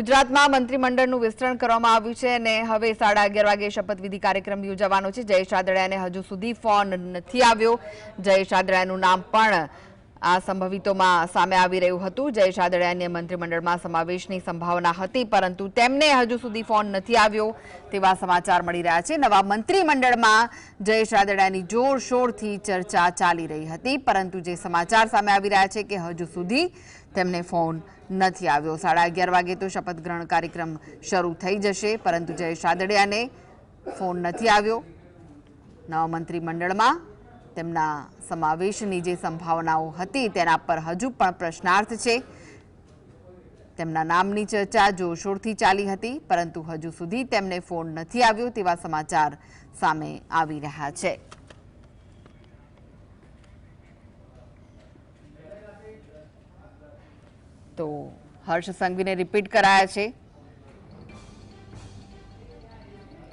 ગુજરાતમાં મંત્રીમંડળનું વિસ્તરણ કરવામાં આવ્યું છે અને હવે 11:30 વાગે શપથવિધિ કાર્યક્રમ યોજાવાનો છે। જયેશ રાદડિયાને હજુ સુધી ફોન નથી આવ્યો। જયેશ રાદડિયાનું નામ પણ આ સંભવિતોમાં સામે આવી રહ્યું હતું। જયેશ રાદડિયાને મંત્રીમંડળમાં સમાવેશની સંભાવના હતી, પરંતુ તેમને હજુ સુધી ફોન નથી આવ્યો તેવા સમાચાર મળી રહ્યા છે। નવા મંત્રીમંડળમાં જયેશ રાદડિયાની જોરશોરથી ચર્ચા ચાલી રહી હતી, પરંતુ જે સમાચાર સામે આવી રહ્યા છે કે હજુ સુધી તેમને ફોન નથી આવ્યો। 11:30 વાગે તો શપથ ગ્રહણ કાર્યક્રમ શરૂ થઈ જશે, પરંતુ જયેશ રાદડિયાને ફોન નથી આવ્યો। નવા મંત્રીમંડળમાં તેમના સમાવેશની જે સંભાવનાઓ હતી તેના પર હજુ પણ પ્રશ્નાર્થ છે। તેમના નામની ચર્ચા જોરશોરથી ચાલી હતી, પરંતુ હજુ સુધી તેમને ફોન નથી આવ્યો તેવા સમાચાર સામે આવી રહ્યા છે। તો હર્ષ સંઘવીને રિપીટ કરાયા છે,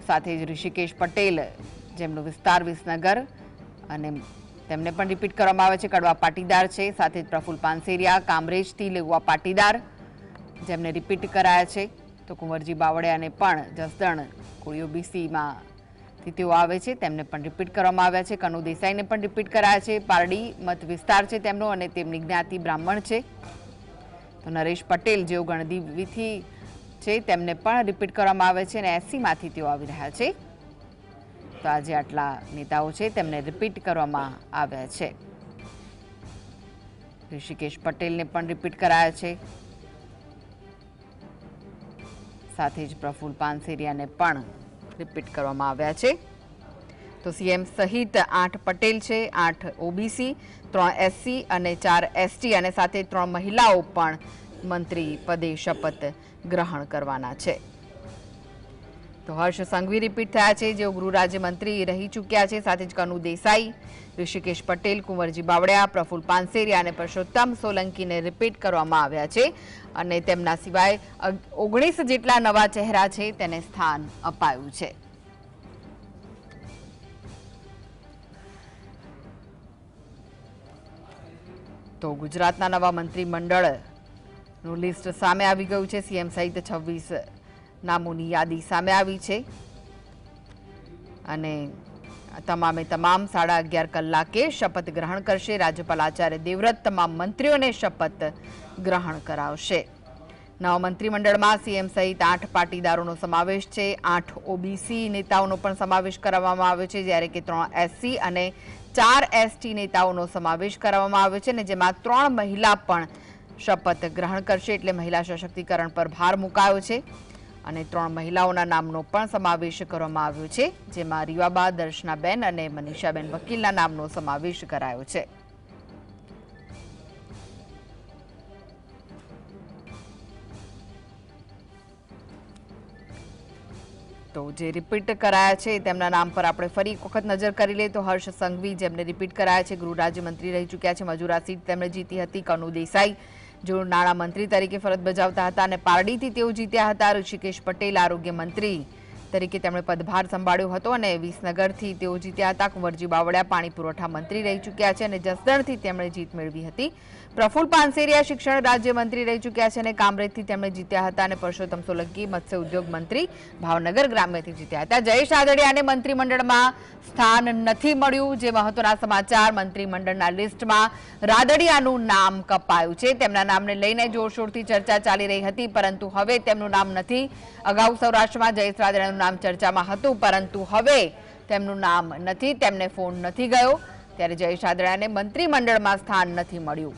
સાથે જ ઋષિકેશ પટેલ જેમનો વિસ્તાર વિસનગર અને તેમને પણ રિપીટ કરવામાં આવે છે। કડવા પાટીદાર છે, સાથે જ પ્રફુલ પાનસેરિયા કામરેજથી લેવા પાટીદાર જેમને રિપીટ કરાયા છે। તો કુંવરજી બાવળિયાને પણ જસદણ કોળીઓ બીસીમાંથી તેઓ આવે છે, તેમને પણ રિપીટ કરવામાં આવ્યા છે। કનુ દેસાઈને પણ રિપીટ કરાયા છે, પારડી મત વિસ્તાર છે તેમનો અને તેમની જ્ઞાતિ બ્રાહ્મણ છે। તો નરેશ પટેલ જેઓ ગણદેવીથી છે તેમને પણ રિપીટ કરવામાં આવે છે અને એસસીમાંથી તેઓ આવી રહ્યા છે। તો આજે આટલા નેતાઓ છે તેમને રિપીટ કરવામાં આવ્યા છે। ઋષિકેશ પટેલને પણ રિપીટ કરાયા છે, સાથે જ પ્રફુલ પાનસેરિયાને પણ રિપીટ કરવામાં આવ્યા છે। તો સીએમ સહિત 8 પટેલ છે, 8 ઓબીસી, 3 એસસી અને 4 એસટી અને સાથે 3 મહિલાઓ પણ મંત્રી પદે શપથ ગ્રહણ કરવાના છે। તો હર્ષ સંઘવી રિપીટ થયા છે, જેઓ ગૃહ રાજ્યમંત્રી રહી ચૂક્યા છે, સાથે જ કનુ દેસાઈ, ઋષિકેશ પટેલ, કુંવરજી બાવળિયા, પ્રફુલ પાનસેરિયા અને પરસોત્તમ સોલંકીને રિપીટ કરવામાં આવ્યા છે અને તેમના સિવાય 19 જેટલા નવા ચહેરા છે તેને સ્થાન અપાયું છે। તો ગુજરાતના નવા મંત્રીમંડળનું લિસ્ટ સામે આવી ગયું છે। સીએમ સહિત 26 નામોની યાદી સામે આવી છે અને તમામે તમામ 11:30 કલાકે શપથ ગ્રહણ કરશે। રાજ્યપાલ આચાર્ય દેવવ્રત તમામ મંત્રીઓને શપથ ગ્રહણ કરાવશે। નવા મંત્રીમંડળમાં સીએમ સહિત 8 પાટીદારોનો સમાવેશ છે, 8 ઓબીસી નેતાઓનો પણ સમાવેશ કરવામાં આવ્યો છે, જ્યારે કે 3 એસસી અને 4 એસટી નેતાઓનો સમાવેશ કરવામાં આવ્યો છે અને જેમાં 3 મહિલા પણ શપથ ગ્રહણ કરશે, એટલે મહિલા સશક્તિકરણ પર ભાર મુકાયો છે અને 3 મહિલાઓના નામનો પણ સમાવેશ કરવામાં આવ્યો છે, જેમાં રીવાબા, દર્શનાબેન અને મનીષાબેન વકીલના નામનો સમાવેશ કરાયો છે। તો જે રિપીટ કરાયા છે તેમના નામ પર આપણે ફરી એક વખત નજર કરી લઈએ તો હર્ષ સંઘવી જેમને રિપીટ કરાયા છે, ગૃહ રાજ્યમંત્રી રહી ચૂક્યા છે, મજૂરા સીટ તેમણે જીતી હતી। કનુ દેસાઈ જેઓ નાણામંત્રી તરીકે ફરજ બજાવતા હતા અને પારડીથી તેઓ જીત્યા હતા। ઋષિકેશ પટેલ આરોગ્ય મંત્રી તરીકે તેમણે પદભાર સંભાળ્યો હતો અને વિસનગરથી તેઓ જીત્યા હતા। કુંવરજી બાવળિયા પાણી પુરવઠા મંત્રી રહી ચૂક્યા છે અને જસદણથી તેમણે જીત મેળવી હતી। પ્રફુલ પાનસેરિયા શિક્ષણ રાજ્યમંત્રી રહી ચૂક્યા છે અને કામરેજથી તેમણે જીત્યા હતા અને પરસોત્તમ સોલંકી મત્સ્ય ઉદ્યોગ મંત્રી ભાવનગર ગ્રામ્યથી જીત્યા હતા। જયેશ રાદડિયાને મંત્રીમંડળમાં સ્થાન નથી મળ્યું, જે મહત્વના સમાચાર। મંત્રીમંડળના લિસ્ટમાં રાદડિયાનું નામ કપાયું છે, તેમના નામને લઈને જોરશોરથી ચર્ચા ચાલી રહી હતી, પરંતુ હવે તેમનું નામ નથી। અગાઉ સૌરાષ્ટ્રમાં જયેશ રાદડિયાનું નામ ચર્ચામાં હતું, પરંતુ હવે તેમનું નામ નથી, તેમને ફોન નથી ગયો, ત્યારે જયેશ રાદડિયાને મંત્રીમંડળમાં સ્થાન નથી મળ્યું।